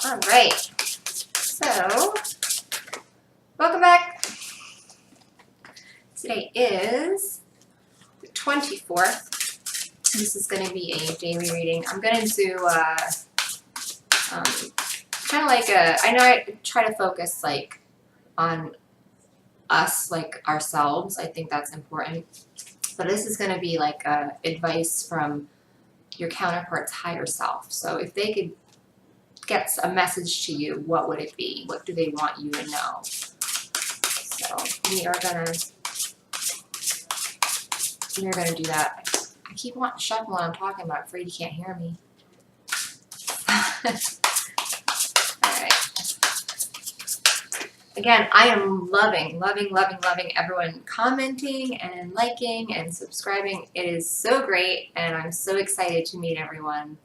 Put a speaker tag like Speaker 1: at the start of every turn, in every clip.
Speaker 1: All right. So, welcome back. Today is the 24th. This is going to be a daily reading. I'm going to do kind of like I know I try to focus like on us, like ourselves. I think that's important. But this is going to be like advice from your counterpart's higher self. So if they could get a message to you, what would it be? What do they want you to know? So we are gonna do that. I keep wanting to shuffle when I'm talking, but I'm afraid you can't hear me. Alright. Again, I am loving everyone commenting and liking and subscribing. It is so great, and I'm so excited to meet everyone.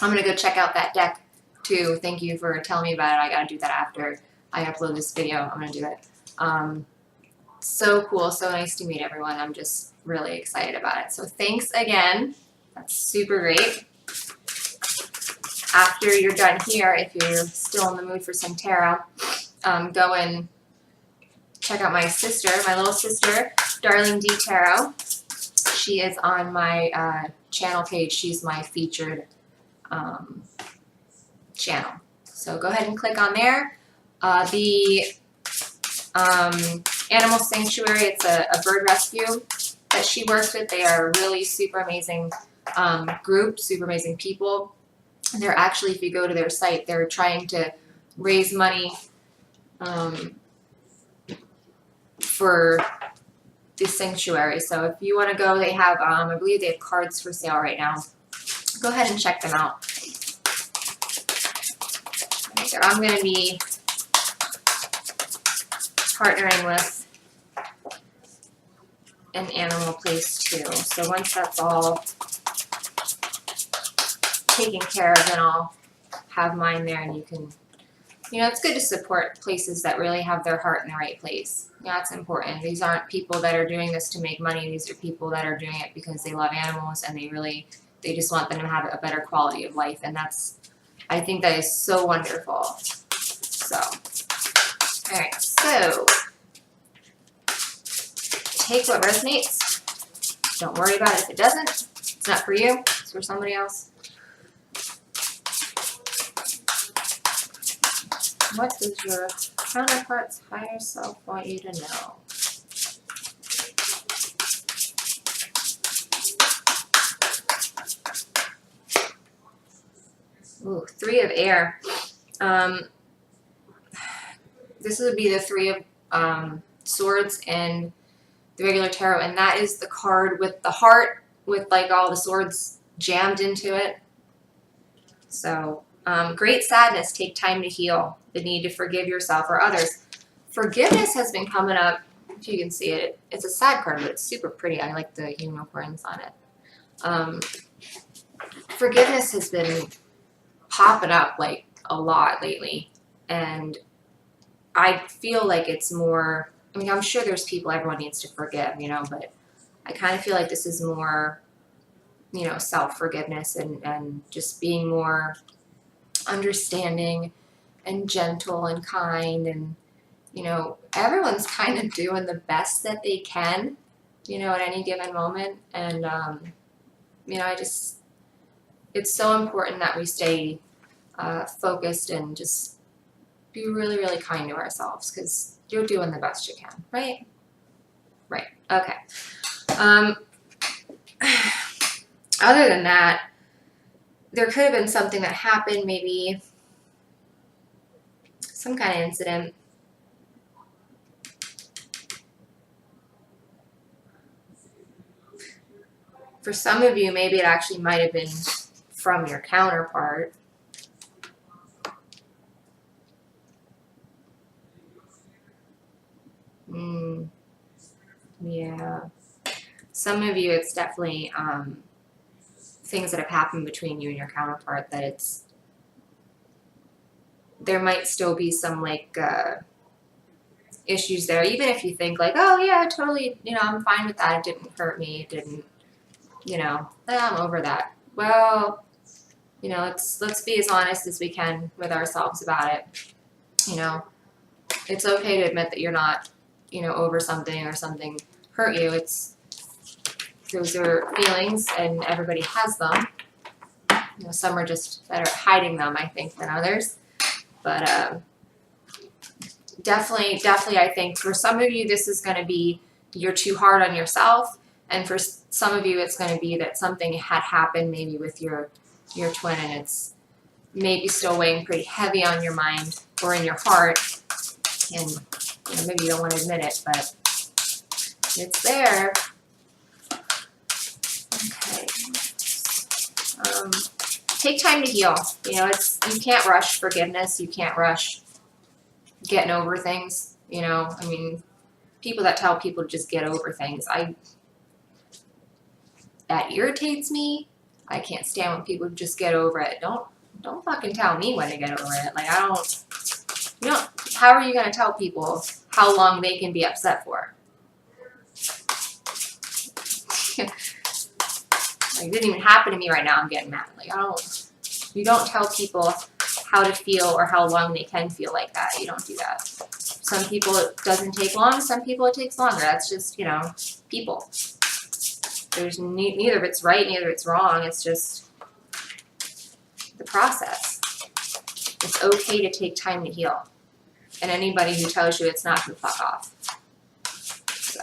Speaker 1: I'm gonna go check out that deck too. Thank you for telling me about it. I gotta do that after I upload this video. I'm gonna do it. So cool, so nice to meet everyone. I'm just really excited about it. So thanks again. That's super great. After you're done here, if you're still in the mood for some tarot, go and check out my sister, my little sister, DarlingDTarot. She is on my channel page. She's my featured channel. So go ahead and click on there. The Animal Sanctuary, it's a bird rescue that she works with. They are a really super amazing group, super amazing people. They're actually, if you go to their site, they're trying to raise money for the sanctuary. So if you want to go, they have, I believe they have cards for sale right now. Go ahead and check them out. So I'm going to be partnering with an animal place too. So once that's all taken care of, then I'll have mine there, and you can, you know, it's good to support places that really have their heart in the right place. Yeah, it's important. These aren't people that are doing this to make money. These are people that are doing it because they love animals, and they just want them to have a better quality of life. And I think that is so wonderful. So, all right, so take what resonates. Don't worry about it if it doesn't. It's not for you. It's for somebody else. What does your counterpart's higher self want you to know? Ooh, 3 of air. This would be the 3 of swords in the regular tarot, and that is the card with the heart with like all the swords jammed into it. So great sadness, take time to heal. The need to forgive yourself or others. Forgiveness has been coming up. If you can see it, it's a sad card, but it's super pretty. I like the unicorns on it. Forgiveness has been popping up like a lot lately, and I feel like it's more, I mean, I'm sure there's people everyone needs to forgive, you know, but I kind of feel like this is more, you know, self-forgiveness and just being more understanding and gentle and kind, and, you know, everyone's kind of doing the best that they can, you know, at any given moment. And, you know, it's so important that we stay focused and just be really, really kind to ourselves, because you're doing the best you can, right? Right. Okay. Other than that, there could have been something that happened, maybe some kind of incident. For some of you, maybe it actually might have been from your counterpart. Yeah. Some of you, it's definitely things that have happened between you and your counterpart that there might still be some like issues there, even if you think like, oh yeah, totally, you know, I'm fine with that. It didn't hurt me. It didn't, you know, I'm over that. Well, You know, let's be as honest as we can with ourselves about it. You know, it's okay to admit that you're not, you know, over something or something hurt you. Those are feelings and everybody has them. You know, some are just better at hiding them, I think, than others. But definitely, I think for some of you, this is going to be you're too hard on yourself. And for some of you, it's going to be that something had happened maybe with your twin, and it's maybe still weighing pretty heavy on your mind or in your heart. And you know, maybe you don't want to admit it, but it's there. Okay. Take time to heal. You know, you can't rush forgiveness. You can't rush getting over things. You know, I mean, people that tell people to just get over things, that irritates me. I can't stand when people just get over it. Don't fucking tell me when to get over it. Like, how are you going to tell people how long they can be upset for? Like, it didn't even happen to me right now. I'm getting mad. Like, you don't tell people how to feel or how long they can feel like that. You don't do that. Some people it doesn't take long. Some people it takes longer. That's just, you know, people. There's neither of it's right, neither of it's wrong. It's just the process. It's okay to take time to heal. And anybody who tells you it's not can fuck off. So.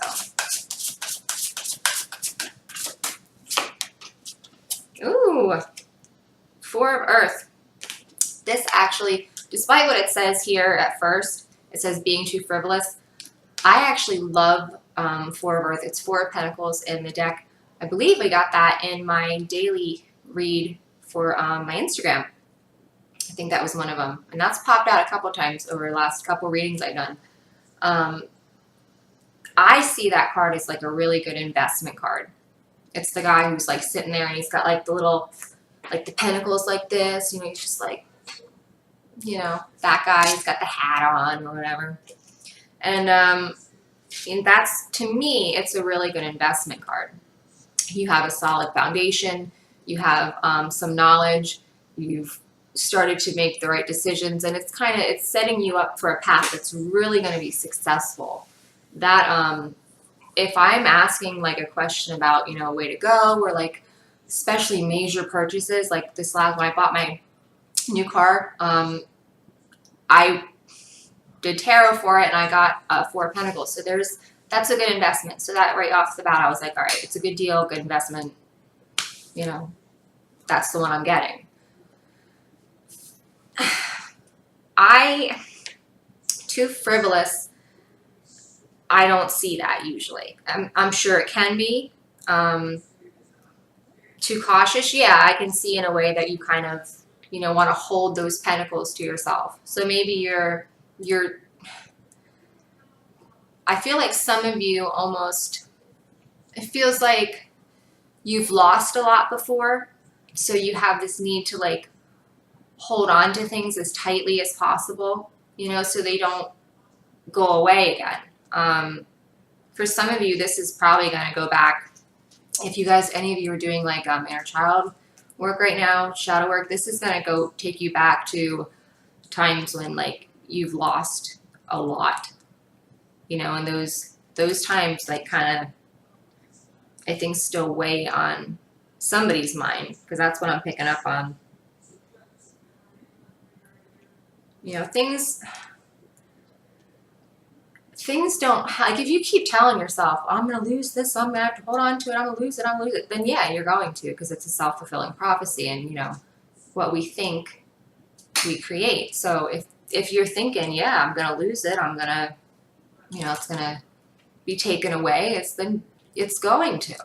Speaker 1: Ooh. 4 of Earth. This actually, despite what it says here at first, it says being too frivolous. I actually love 4 of Earth. It's 4 of Pentacles in the deck. I believe I got that in my daily read for my Instagram. I think that was one of them. And that's popped out a couple times over the last couple readings I've done. I see that card as like a really good investment card. It's the guy who's like sitting there and he's got like the little, like the pentacles like this. You know, he's just like, you know, that guy. He's got the hat on or whatever. And that's, to me, it's a really good investment card. You have a solid foundation. You have some knowledge. You've started to make the right decisions, and it's setting you up for a path that's really going to be successful. That if I'm asking like a question about, you know, a way to go, or like especially major purchases, like this last when I bought my new car, I did tarot for it and I got 4 of Pentacles. So that's a good investment. So that right off the bat, I was like, all right, it's a good deal, good investment. You know, that's the one I'm getting. Too frivolous, I don't see that usually. I'm sure it can be. Too cautious, yeah, I can see in a way that you kind of, you know, want to hold those pentacles to yourself. So maybe you're I feel like some of you almost, it feels like you've lost a lot before, so you have this need to like hold on to things as tightly as possible, you know, so they don't go away again. For some of you, this is probably going to go back. If you guys, any of you are doing like inner child work right now, shadow work, this is going to go take you back to times when like you've lost a lot, you know, and those times like kind of, I think, still weigh on somebody's mind, because that's what I'm picking up on. You know, things don't, like, if you keep telling yourself, I'm going to lose this, I'm going to have to hold on to it, I'm going to lose it, then yeah, you're going to, because it's a self-fulfilling prophecy, and, you know, what we think, we create. So if you're thinking, yeah, I'm going to lose it, I'm going to, you know, it's going to be taken away, it's going to.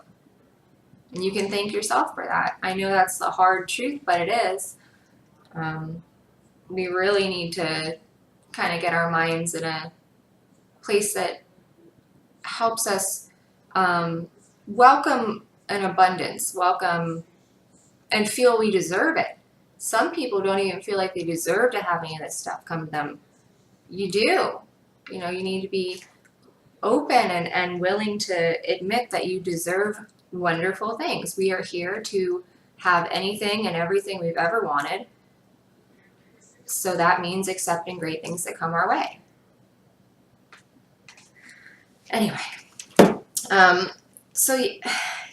Speaker 1: And you can thank yourself for that. I know that's the hard truth, but it is. We really need to kind of get our minds in a place that helps us welcome an abundance, welcome and feel we deserve it. Some people don't even feel like they deserve to have any of this stuff come to them. You do. You know, you need to be open and willing to admit that you deserve wonderful things. We are here to have anything and everything we've ever wanted. So that means accepting great things that come our way. Anyway, so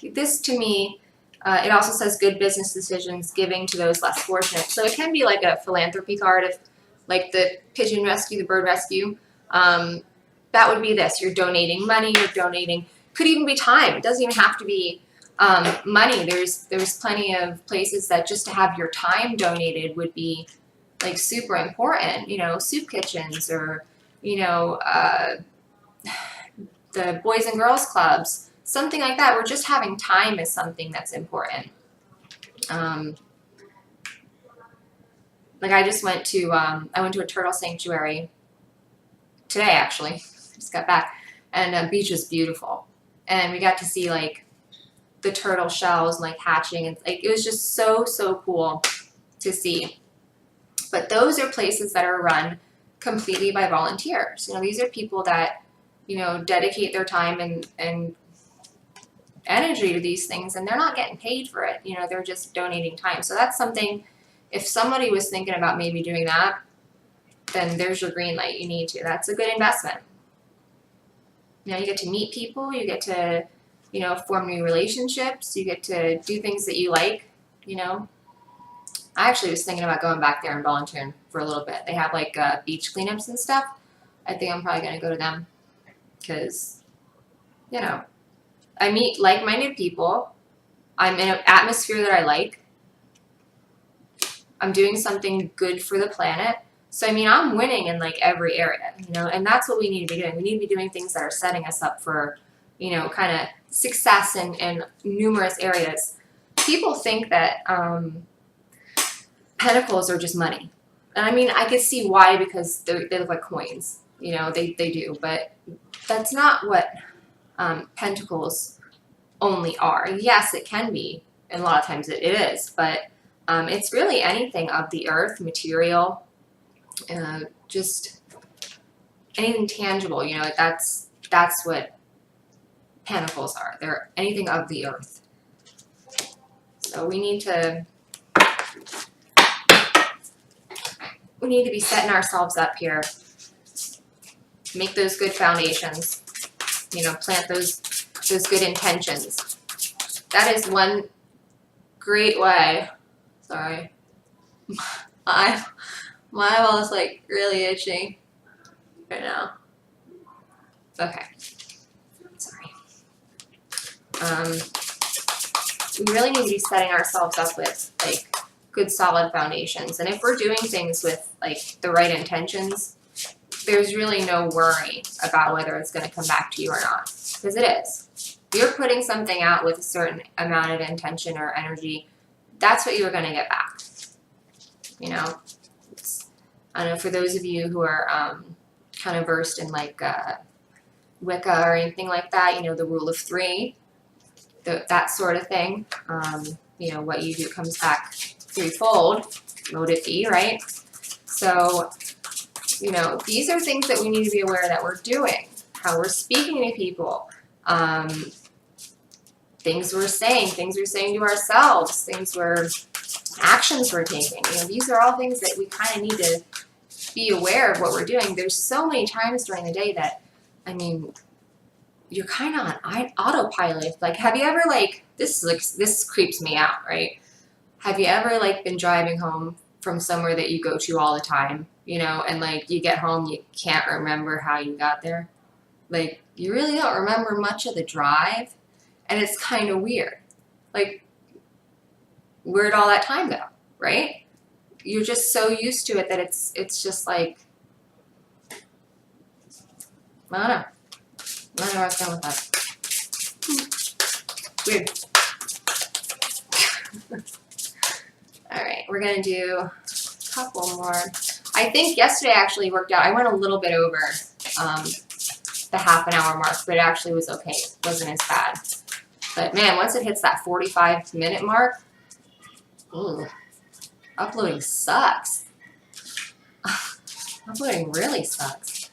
Speaker 1: this to me, it also says good business decisions, giving to those less fortunate. So it can be like a philanthropy card, if like the pigeon rescue, the bird rescue. That would be this. You're donating money, you're donating, could even be time. It doesn't even have to be money. There's plenty of places that just to have your time donated would be like super important, you know, soup kitchens, or, you know, the Boys and Girls Clubs, something like that, where just having time is something that's important. Like I just went to, I went to a turtle sanctuary today, actually, just got back, and the beach was beautiful. And we got to see like the turtle shells like hatching, and like it was just so, so cool to see. But those are places that are run completely by volunteers. You know, these are people that, you know, dedicate their time and energy to these things, and they're not getting paid for it. You know, they're just donating time. So that's something, if somebody was thinking about maybe doing that, then there's your green light. You need to. That's a good investment. You know, you get to meet people, you get to, you know, form new relationships, you get to do things that you like, you know. I actually was thinking about going back there and volunteering for a little bit. They have like beach cleanups and stuff. I think I'm probably going to go to them because, you know, I meet like-minded people. I'm in an atmosphere that I like. I'm doing something good for the planet. So, I mean, I'm winning in like every area, you know, and that's what we need to be doing. We need to be doing things that are setting us up for, you know, kind of success in numerous areas. People think that pentacles are just money. And I mean, I could see why, because they look like coins, you know, they do, but that's not what pentacles only are. Yes, it can be, and a lot of times it is, but it's really anything of the earth, material, just anything tangible, you know, that's what pentacles are. They're anything of the earth. So we need to be setting ourselves up here, make those good foundations, you know, plant those good intentions. That is one great way. Sorry. My eyeball is like really itchy right now. Okay. Sorry. We really need to be setting ourselves up with like good solid foundations. And if we're doing things with like the right intentions, there's really no worry about whether it's going to come back to you or not, because it is. You're putting something out with a certain amount of intention or energy, that's what you're going to get back. You know, I don't know, for those of you who are kind of versed in like Wicca or anything like that, you know, the rule of three, that sort of thing. You know, what you do comes back threefold, would it be, right? So, you know, these are things that we need to be aware that we're doing, how we're speaking to people, things we're saying to ourselves, actions we're taking. You know, these are all things that we kind of need to be aware of what we're doing. There's so many times during the day that, I mean, you're kind of on autopilot. Like, have you ever like this creeps me out, right? Have you ever like been driving home from somewhere that you go to all the time, you know, and like you get home, you can't remember how you got there? Like, you really don't remember much of the drive, and it's kind of weird. Like, where'd all that time go, right? You're just so used to it that it's just like, I don't know. I don't know where I was going with that. Weird. All right, we're going to do a couple more. I think yesterday actually worked out. I went a little bit over the half an hour mark, but it actually was okay. It wasn't as bad. But man, once it hits that 45-minute mark, ooh, uploading sucks. Uploading really sucks.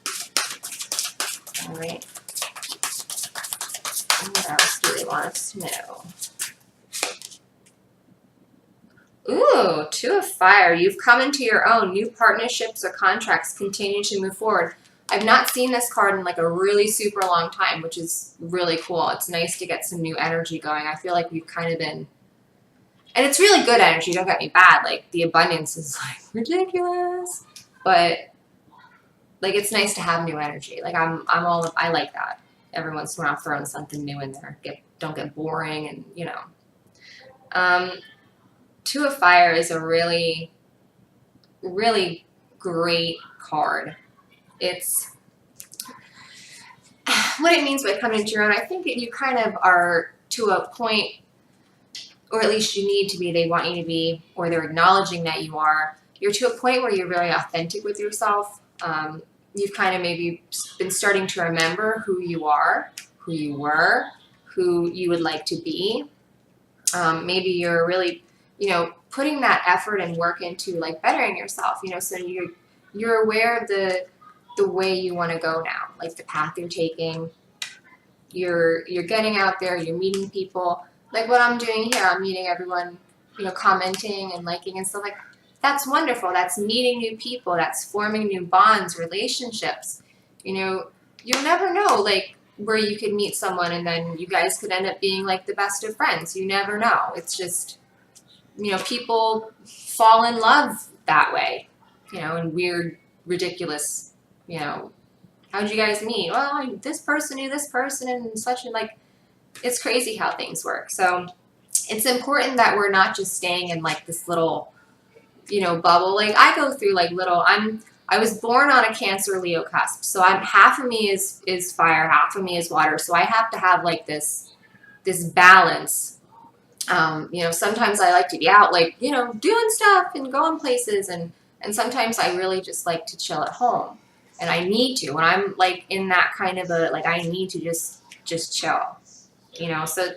Speaker 1: All right. What else do they want us to know? Ooh, Two of Fire. You've come into your own. New partnerships or contracts continue to move forward. I've not seen this card in like a really super long time, which is really cool. It's nice to get some new energy going. I feel like we've kind of been, and it's really good energy, don't get me bad. Like the abundance is like ridiculous, but like it's nice to have new energy. Like I like that. Every once in a while throwing something new in there. Don't get boring, and you know. Two of Fire is a really, really great card. It's what it means by coming into your own. I think that you kind of are to a point, or at least you need to be, they want you to be, or they're acknowledging that you are. You're to a point where you're very authentic with yourself. You've kind of maybe been starting to remember who you are, who you were, who you would like to be. Maybe you're really, you know, putting that effort and work into like bettering yourself, you know, so you're aware of the way you want to go now, like the path you're taking. You're getting out there, you're meeting people, like what I'm doing here. I'm meeting everyone, you know, commenting and liking and stuff like that. That's wonderful. That's meeting new people. That's forming new bonds, relationships. You know, you'll never know, like, where you could meet someone and then you guys could end up being like the best of friends. You never know. It's just, you know, people fall in love that way, you know, in weird, ridiculous, you know, how'd you guys meet? Well, this person knew this person and such, and like, it's crazy how things work. So it's important that we're not just staying in like this little, you know, bubble. Like I go through like little, I was born on a Cancer Leo cusp. So half of me is fire, half of me is water. So I have to have like this balance. You know, sometimes I like to be out, like, you know, doing stuff and going places. And sometimes I really just like to chill at home. And I need to, when I'm like in that kind of a, like, I need to just chill, you know. So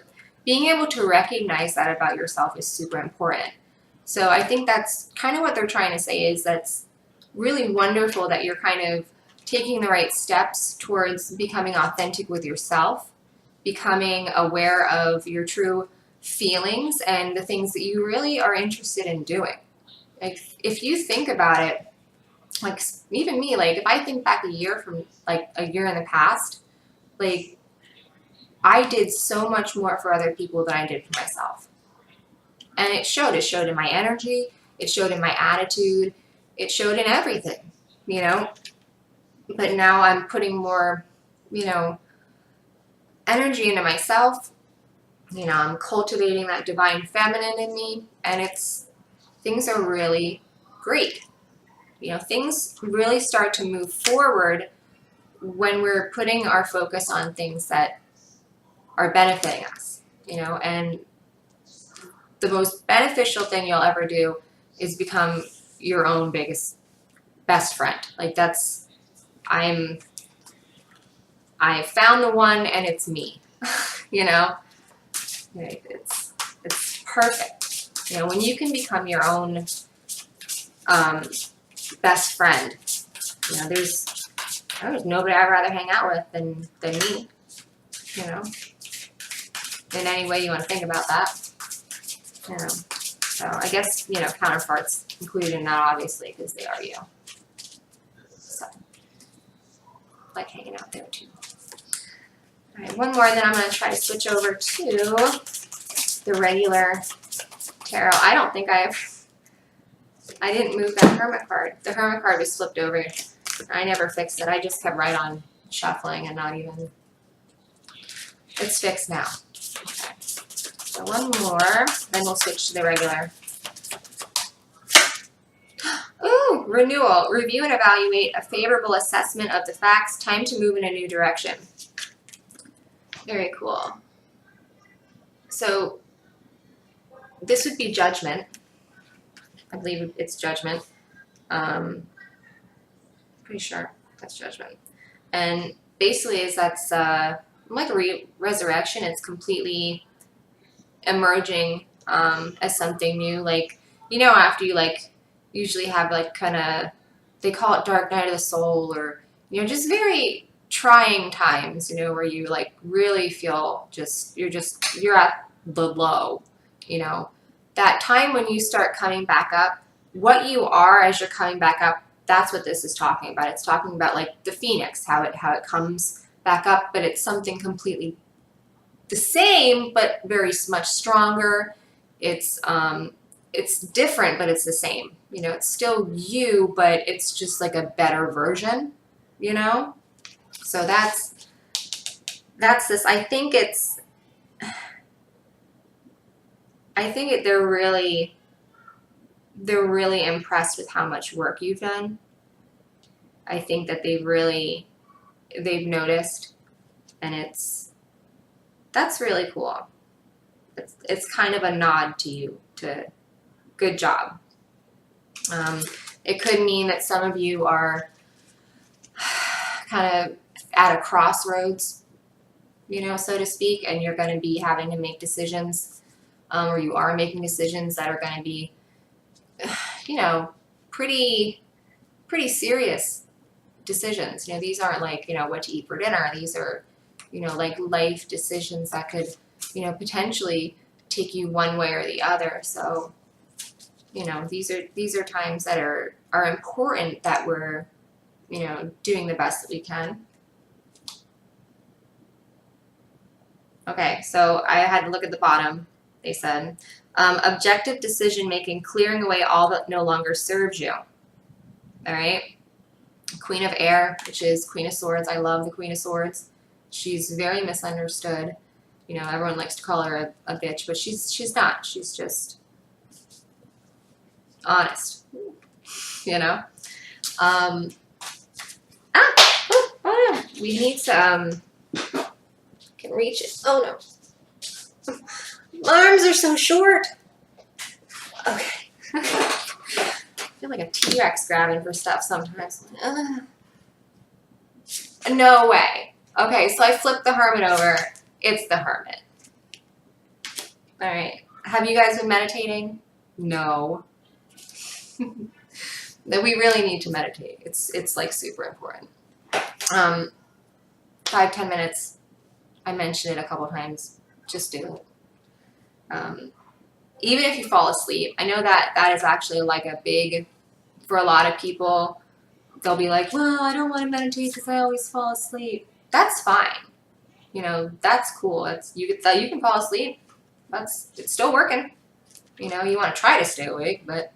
Speaker 1: being able to recognize that about yourself is super important. So I think that's kind of what they're trying to say, is that's really wonderful that you're kind of taking the right steps towards becoming authentic with yourself, becoming aware of your true feelings and the things that you really are interested in doing. Like if you think about it, like even me, like if I think back a year in the past, like I did so much more for other people than I did for myself. And it showed in my energy, it showed in my attitude, it showed in everything, you know. But now I'm putting more, you know, energy into myself. You know, I'm cultivating that divine feminine in me, and things are really great. You know, things really start to move forward when we're putting our focus on things that are benefiting us, you know. And the most beneficial thing you'll ever do is become your own best friend. Like I found the one, and it's me, you know. Like it's perfect. You know, when you can become your own best friend, you know, there's nobody I'd rather hang out with than me, you know, in any way you want to think about that, you know. So I guess, you know, counterparts included in that, obviously, because they are you. So like hanging out there too. All right, one more, and then I'm going to try to switch over to the regular tarot. I don't think I didn't move that Hermit card. The Hermit card was flipped over. I never fixed it. I just kept right on shuffling and not even. It's fixed now. Okay. So one more, then we'll switch to the regular. Ooh, renewal. Review and evaluate a favorable assessment of the facts. Time to move in a new direction. Very cool. So this would be judgment. I believe it's judgment. Pretty sure that's judgment. And basically that's like a resurrection. It's completely emerging as something new. Like, you know, after you like usually have like kind of, they call it dark night of the soul, or, you know, just very trying times, you know, where you like really feel you're at the low, you know. that time when you start coming back up, what you are as you're coming back up, that's what this is talking about. It's talking about like the phoenix, how it comes back up, but it's something completely the same, but very much stronger. It's different, but it's the same. You know, it's still you, but it's just like a better version, you know? So that's this. I think they're really impressed with how much work you've done. I think that they've noticed, and that's really cool. It's kind of a nod to you, to good job. It could mean that some of you are kind of at a crossroads, you know, so to speak, and you're going to be having to make decisions, or you are making decisions that are going to be, you know, pretty serious decisions. You know, these aren't like, you know, what to eat for dinner. These are, you know, like life decisions that could, you know, potentially take you one way or the other. So, you know, these are times that are important, that we're, you know, doing the best that we can. Okay, so I had to look at the bottom. They said, objective decision making, clearing away all that no longer serves you. All right. Queen of Air, which is Queen of Swords. I love the Queen of Swords. She's very misunderstood. You know, everyone likes to call her a bitch, but she's not. She's just honest. You know. We need to can reach it. Oh no. My arms are so short. Okay. I feel like a T-Rex grabbing for stuff sometimes. No way. Okay, so I flipped the Hermit over. It's the Hermit. All right. Have you guys been meditating? No. That we really need to meditate. It's like super important. 5-10 minutes. I mentioned it a couple times. Just do it. Even if you fall asleep, I know that is actually like a big, for a lot of people, they'll be like, well, I don't want to meditate because I always fall asleep. That's fine. You know, that's cool. You can fall asleep. It's still working. You know, you want to try to stay awake, but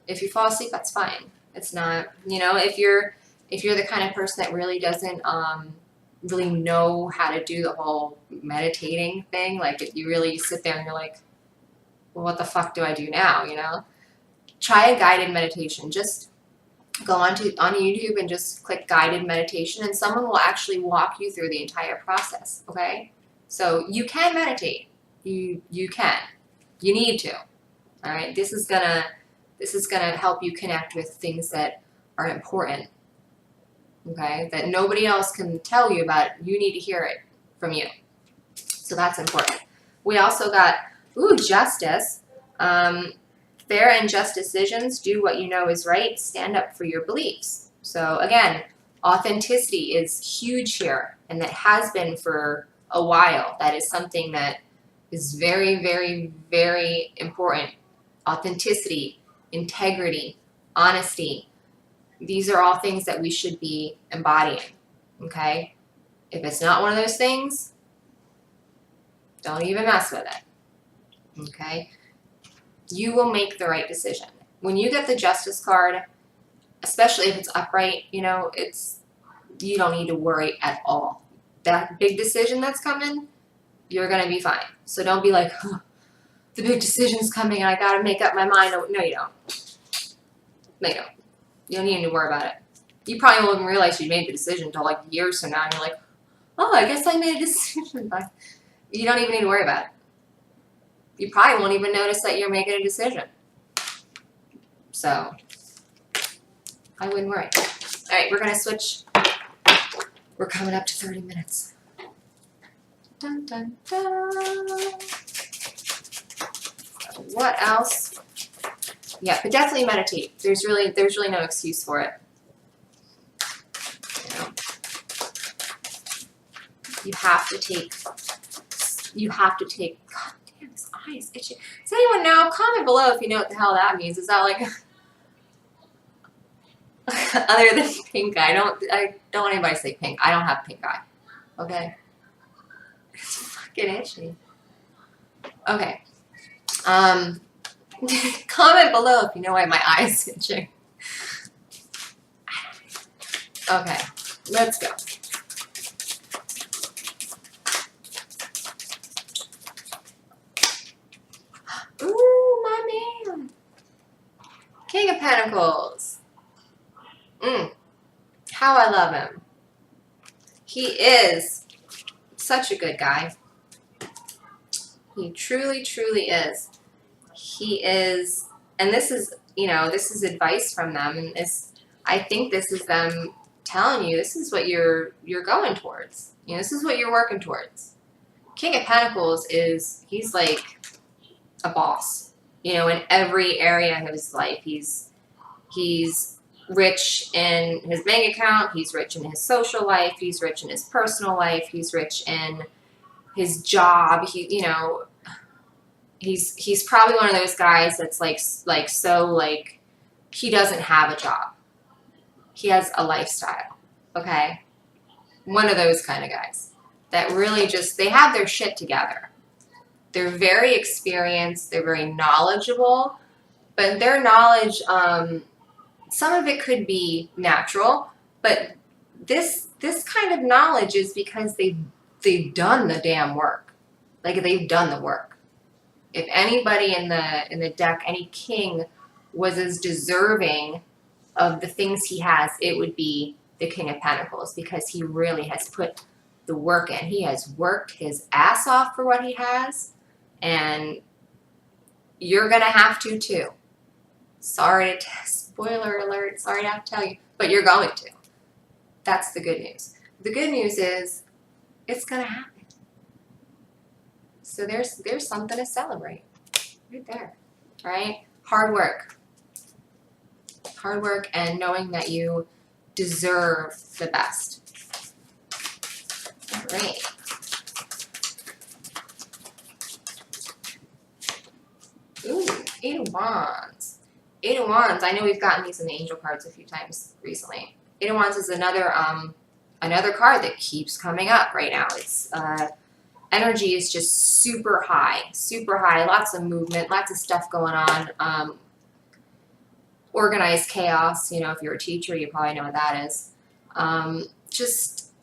Speaker 1: if you fall asleep, that's fine. It's not, you know, if you're the kind of person that really doesn't really know how to do the whole meditating thing, like if you really sit there and you're like, well, what the fuck do I do now, you know? Try a guided meditation. Just go on YouTube and just click guided meditation, and someone will actually walk you through the entire process, okay? So you can meditate. You can. You need to. All right? This is gonna help you connect with things that are important, okay? That nobody else can tell you about. You need to hear it from you. So that's important. We also got, justice. Fair and just decisions. Do what you know is right. Stand up for your beliefs. So again, authenticity is huge here, and that has been for a while. That is something that is very, very, very important. Authenticity, integrity, honesty. These are all things that we should be embodying, okay? If it's not one of those things, don't even mess with it, okay? You will make the right decision. When you get the Justice card, especially if it's upright, you know, you don't need to worry at all. That big decision that's coming, you're going to be fine. So don't be like, the big decision's coming and I got to make up my mind. No, you don't. No, you don't. You don't need to worry about it. You probably won't even realize you made the decision until like years from now, and you're like, oh, I guess I made a decision. But you don't even need to worry about it. You probably won't even notice that you're making a decision. So I wouldn't worry. All right, we're going to switch. We're coming up to 30 minutes. Dun, dun, dun. What else? Yeah, but definitely meditate. There's really no excuse for it. You have to take, God damn, this eyes itchy. Does anyone know? Comment below if you know what the hell that means. Is that like other than pink eye? I don't want anybody to say pink. I don't have pink eye. Okay. It's fucking itchy. Okay. Comment below if you know why my eye's itching. Okay, let's go. Ooh, my man. King of Pentacles. How I love him. He is such a good guy. He truly, truly is. He is, and this is, you know, this is advice from them, and I think this is them telling you this is what you're going towards. You know, this is what you're working towards. King of Pentacles he's like a boss. You know, in every area of his life, he's rich in his bank account. He's rich in his social life. He's rich in his personal life. He's rich in his job. You know, he's probably one of those guys that's like he doesn't have a job. He has a lifestyle. Okay, one of those kind of guys that really just, they have their shit together. They're very experienced. They're very knowledgeable, but their knowledge, some of it could be natural, but this kind of knowledge is because they've done the damn work. Like, they've done the work. If anybody in the deck, any king, was as deserving of the things he has, it would be the King of Pentacles, because he really has put the work in. He has worked his ass off for what he has, and you're gonna have to too. Sorry to spoiler alert, sorry to have to tell you, but you're going to. That's the good news. The good news is it's gonna happen. So there's something to celebrate right there, right? Hard work. Hard work and knowing that you deserve the best. All right. Ooh, 8 of Wands. 8 of Wands. I know we've gotten these in the angel cards a few times recently. 8 of Wands is another card that keeps coming up right now. It's energy is just super high, lots of movement, lots of stuff going on. Organized chaos, you know, if you're a teacher, you probably know what that is. Just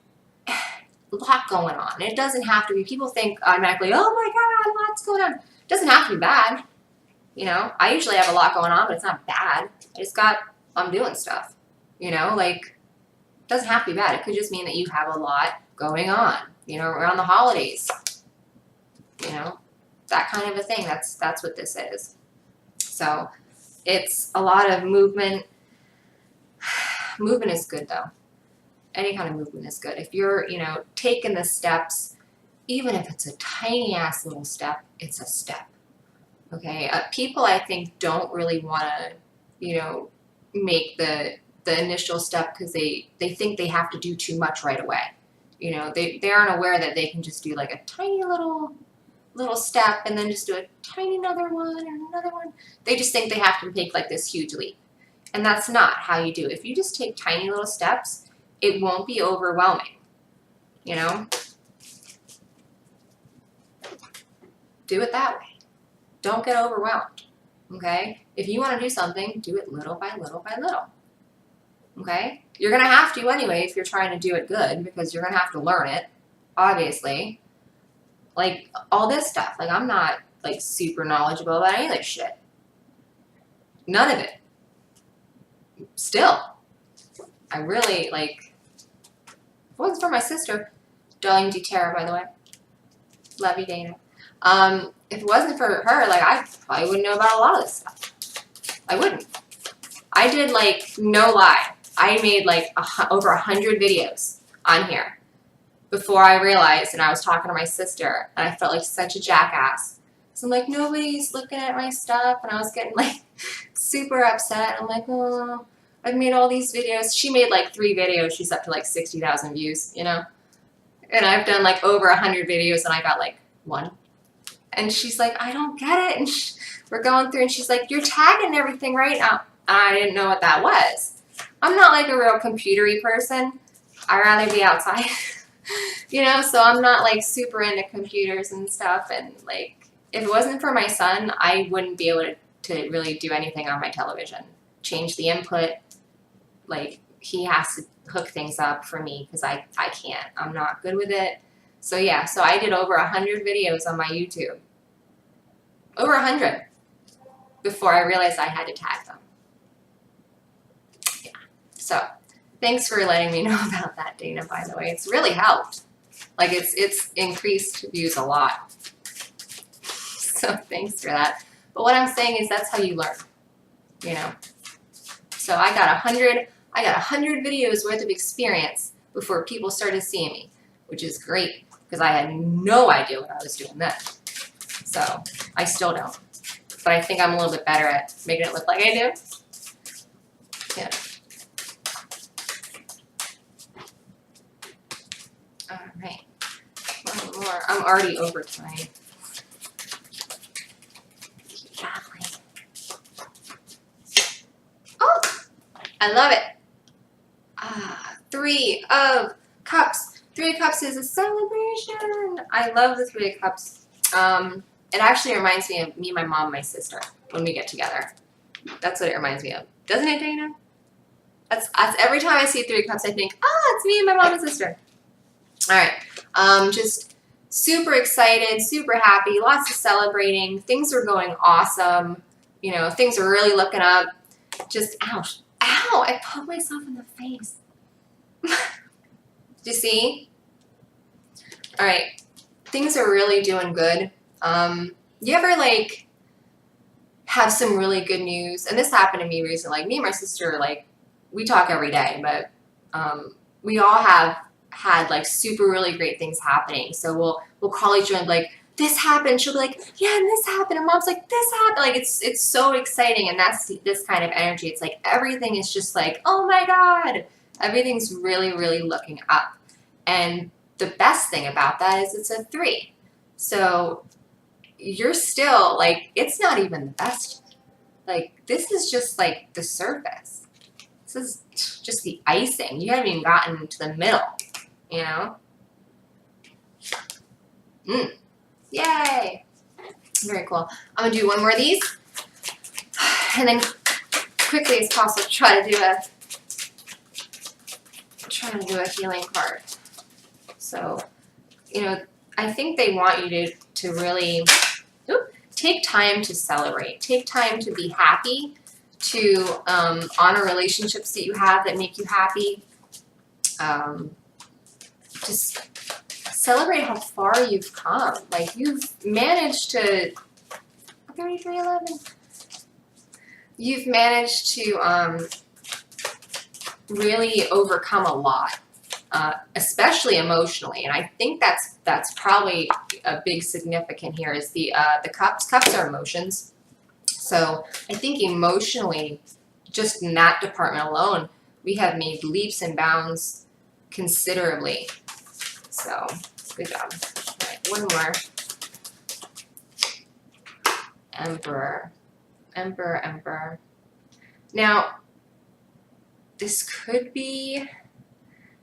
Speaker 1: a lot going on. And it doesn't have to be, people think automatically, oh my God, lots going on. It doesn't have to be bad. You know, I usually have a lot going on, but it's not bad. I'm doing stuff, you know, like, it doesn't have to be bad. It could just mean that you have a lot going on, you know, around the holidays, you know, that kind of a thing. That's what this is. So it's a lot of movement. Movement is good, though. Any kind of movement is good. If you're, you know, taking the steps, even if it's a tiny ass little step, it's a step. Okay? People, I think, don't really want to, you know, make the initial step because they think they have to do too much right away. You know, they aren't aware that they can just do like a tiny little step and then just do a tiny another one and another one. They just think they have to take like this huge leap. And that's not how you do it. If you just take tiny little steps, it won't be overwhelming. You know? Do it that way. Don't get overwhelmed. Okay? If you want to do something, do it little by little by little. Okay? You're going to have to anyway if you're trying to do it good, because you're going to have to learn it, obviously. Like, all this stuff. Like, I'm not, like, super knowledgeable about any of this shit. None of it. Still. I really, like, if it wasn't for my sister, DarlingDTarot, by the way. Love you, Dana. If it wasn't for her, like, I probably wouldn't know about a lot of this stuff. I wouldn't. I did, like, no lie. I made, like, over 100 videos on here before I realized, and I was talking to my sister, and I felt like such a jackass. So I'm like, nobody's looking at my stuff, and I was getting, like, super upset. I'm like, oh, I've made all these videos. She made, like, 3 videos. She's up to, like, 60,000 views, you know? And I've done, like, over 100 videos, and I got, like, 1. And she's like, I don't get it. And we're going through and she's like, you're tagging everything right now. I didn't know what that was. I'm not like a real computery person. I'd rather be outside, you know, so I'm not like super into computers and stuff. And like, if it wasn't for my son, I wouldn't be able to really do anything on my television. Change the input. Like, he has to hook things up for me because I can't. I'm not good with it. So yeah, so I did over 100 videos on my YouTube. Over 100 before I realized I had to tag them. Yeah. So thanks for letting me know about that, Dana, by the way. It's really helped. Like, it's increased views a lot. So thanks for that. But what I'm saying is that's how you learn, you know. So I got 100 videos worth of experience before people started seeing me, which is great because I had no idea what I was doing then. So I still don't. But I think I'm a little bit better at making it look like I do. Yeah. All right. One more. I'm already over time. Keep battling. Oh, I love it. 3 of Cups. 3 of Cups is a celebration. I love the 3 of Cups. It actually reminds me of me, my mom, my sister when we get together. That's what it reminds me of. Doesn't it, Dana? That's every time I see 3 of Cups, I think, it's me and my mom and sister. All right. Just super excited, super happy, lots of celebrating. Things are going awesome. You know, things are really looking up. Just, ouch. Ow, I poked myself in the face. Did you see? All right. Things are really doing good. You ever, like, have some really good news? And this happened to me recently. Like, me and my sister, like, we talk every day, but we all have had, like, super really great things happening. So we'll call each other, like, this happened. She'll be like, yeah, and this happened. And mom's like, this happened. Like, it's so exciting. And that's this kind of energy. It's like everything is just like, oh my God. Everything's really, really looking up. And the best thing about that is it's a 3. So you're still, like, it's not even the best. Like, this is just, like, the surface. This is just the icing. You haven't even gotten to the middle, you know? Yay! Very cool. I'm going to do one more of these. And then quickly as possible try to do a healing card. So, you know, I think they want you to really take time to celebrate. Take time to be happy, to honor relationships that you have that make you happy. Just celebrate how far you've come. Like, you've managed to 3311. You've managed to really overcome a lot, especially emotionally. And I think that's probably a big significant here is the cups. Cups are emotions. So I think emotionally, just in that department alone, we have made leaps and bounds considerably. So good job. All right, one more. Emperor. Emperor, Emperor. Now, this could be,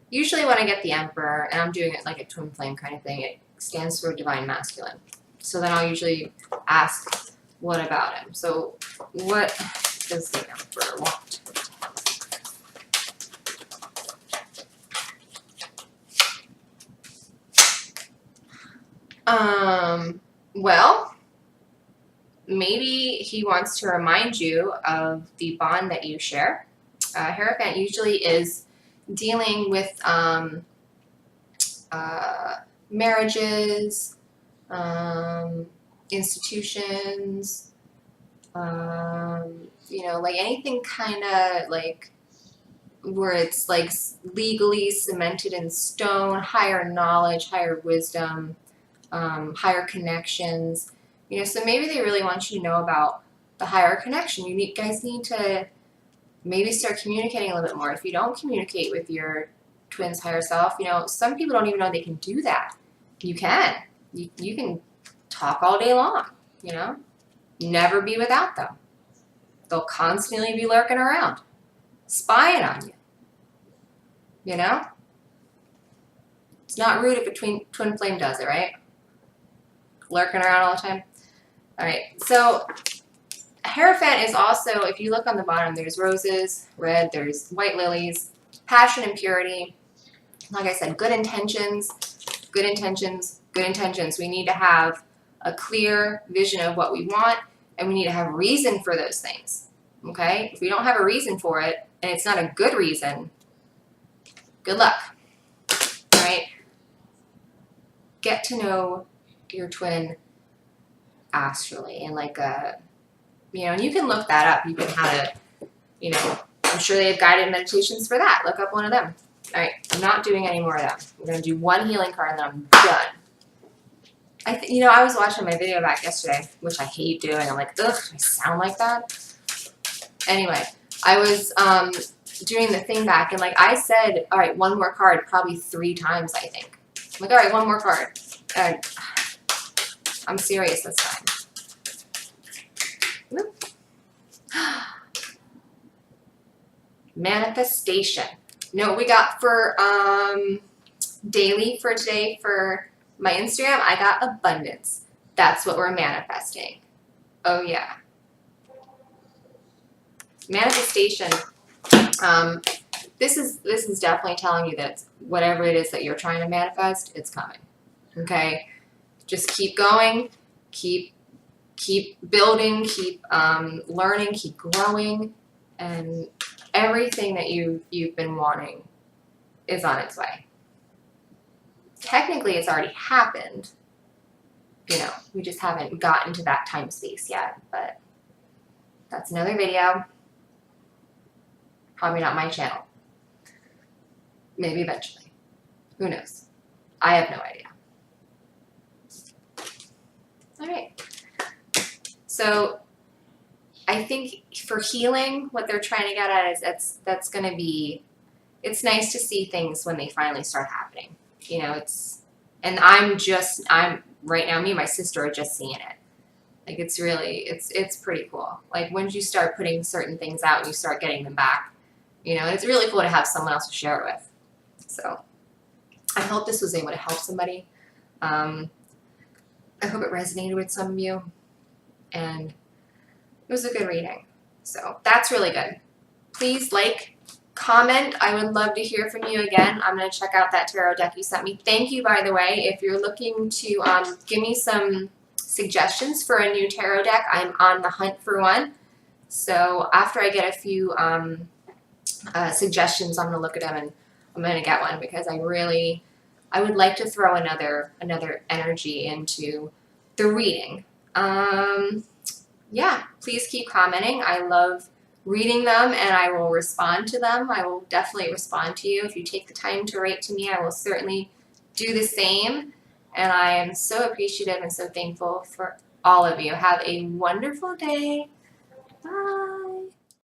Speaker 1: usually when I get the Emperor, and I'm doing it like a twin flame kind of thing, it stands for Divine Masculine. So then I'll usually ask, what about him? So what does the Emperor want? Well, maybe he wants to remind you of the bond that you share. Hierophant usually is dealing with marriages, institutions, you know, like anything kind of like where it's like legally cemented in stone, higher knowledge, higher wisdom, higher connections. You know, so maybe they really want you to know about the higher connection. You guys need to maybe start communicating a little bit more. If you don't communicate with your twin's higher self, you know, some people don't even know they can do that. You can. You can talk all day long, you know? Never be without them. They'll constantly be lurking around, spying on you, you know? It's not rude if a twin flame does it, right? Lurking around all the time. All right, so Hierophant is also, if you look on the bottom, there's roses, red, there's white lilies, passion and purity. Like I said, good intentions, good intentions, good intentions. We need to have a clear vision of what we want, and we need to have reason for those things, okay? If we don't have a reason for it, and it's not a good reason, good luck, all right? Get to know your twin astrally, and like a, you know, and you can look that up. You can have a, you know, I'm sure they have guided meditations for that. Look up one of them. All right, I'm not doing any more of them. I'm going to do one healing card and then I'm done. You know, I was watching my video back yesterday, which I hate doing. I'm like, ugh, I sound like that. Anyway, I was doing the thing back, and like I said, all right, one more card probably 3 times, I think. I'm like, all right, one more card. I'm serious this time. Manifestation. You know what we got for daily for today for my Instagram? I got abundance. That's what we're manifesting. Oh yeah. Manifestation. This is definitely telling you that whatever it is that you're trying to manifest, it's coming. Okay? Just keep going, keep building, keep learning, keep growing, and everything that you've been wanting is on its way. Technically, it's already happened. You know, we just haven't gotten to that time space yet, but that's another video. Probably not my channel. Maybe eventually. Who knows? I have no idea. All right. So I think for healing, what they're trying to get at is that's going to be, it's nice to see things when they finally start happening. You know, and I'm right now, me and my sister are just seeing it. Like, it's really, it's pretty cool. Like, once you start putting certain things out and you start getting them back, you know, and it's really cool to have someone else to share it with. So I hope this was able to help somebody. I hope it resonated with some of you, and it was a good reading. So that's really good. Please like, comment. I would love to hear from you again. I'm going to check out that tarot deck you sent me. Thank you, by the way. If you're looking to give me some suggestions for a new tarot deck, I'm on the hunt for one. So after I get a few suggestions, I'm going to look at them and I'm going to get one, because I would like to throw another energy into the reading. Yeah, please keep commenting. I love reading them, and I will respond to them. I will definitely respond to you. If you take the time to write to me, I will certainly do the same. And I am so appreciative and so thankful for all of you. Have a wonderful day. Bye.